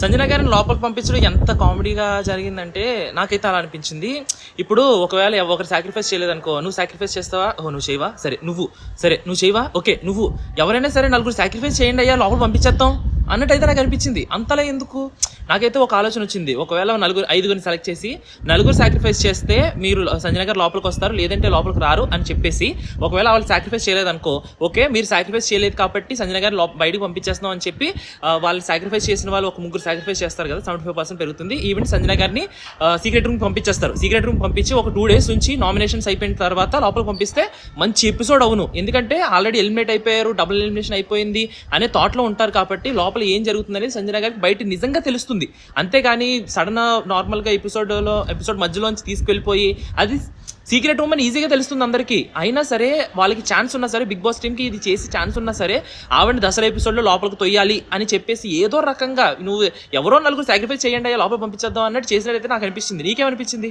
సంజన గారిని లోపలికి పంపించడం ఎంత కామెడీగా జరిగిందంటే నాకైతే అలా అనిపించింది. ఇప్పుడు ఒకవేళ ఒకరు సాక్రిఫైస్ చేయలేదనుకో, నువ్వు సాక్రిఫైస్ చేస్తావా? నువ్వు చేయవా? సరే నువ్వు చేయవా? ఓకే నువ్వు. ఎవరైనా సరే నలుగురు సాక్రిఫైస్ చేయండి అయ్యా, లోపల పంపించేద్దాం అన్నట్టయితే నాకు అనిపించింది. అంతలా ఎందుకు? నాకైతే ఒక ఆలోచన వచ్చింది, ఒకవేళ ఐదుగురిని సెలెక్ట్ చేసి నలుగురు సాక్రిఫైస్ చేస్తే మీరు సంజన గారు లోపలికి వస్తారు, లేదంటే లోపలికి రారు అని చెప్పేసి, ఒకవేళ వాళ్ళు సాక్రిఫైస్ చేయలేదనుకో, ఓకే మీరు సాక్రిఫైస్ చేయలేదు కాబట్టి సంజన గారు బయటకు పంపించేస్తున్నాం అని చెప్పి వాళ్ళు సాక్రిఫైస్ చేసిన వాళ్ళు ఒక ముగ్గురు సాక్రిఫైస్ చేస్తారు కదా, 75% పెరుగుతుంది. ఈవెన్ సంజన గారిని సీక్రెట్ రూమ్ పంపించేస్తారు. సీక్రెట్ రూమ్ పంపించి ఒక 2 days నుంచి నామినేషన్స్ అయిపోయిన తర్వాత లోపలికి పంపిస్తే మంచి ఎపిసోడ్ అవును. ఎందుకంటే ఆల్రెడీ ఎలిమినేట్ అయిపోయారు, డబుల్ ఎలిమినేషన్ అయిపోయింది అనే థాట్ లో ఉంటారు కాబట్టి లోపల ఏం జరుగుతుందనేది సంజన గారికి బయట నిజంగా తెలుస్తుంది. అంతేగాని సడన్ నార్మల్ గా ఎపిసోడ్ మధ్యలోంచి తీసుకెళ్లిపోయి అది సీక్రెట్ రూమ్ అని ఈజీగా తెలుస్తుంది అందరికీ. అయినా సరే వాళ్ళకి ఛాన్స్ ఉన్నా సరే, బిగ్ బాస్ టీమ్ కి ఇది చేసి ఛాన్స్ ఉన్నా సరే ఆవిడ దసరా ఎపిసోడ్ లో లోపలికి తొయ్యాలి అని చెప్పేసి ఏదో రకంగా నువ్వు ఎవరో నలుగురు సాక్రిఫైస్ చేయండి అయ్యా లోపల పంపించేద్దాం అన్నట్టు చేసినట్టయితే నాకు అనిపించింది. నీకేమనిపించింది?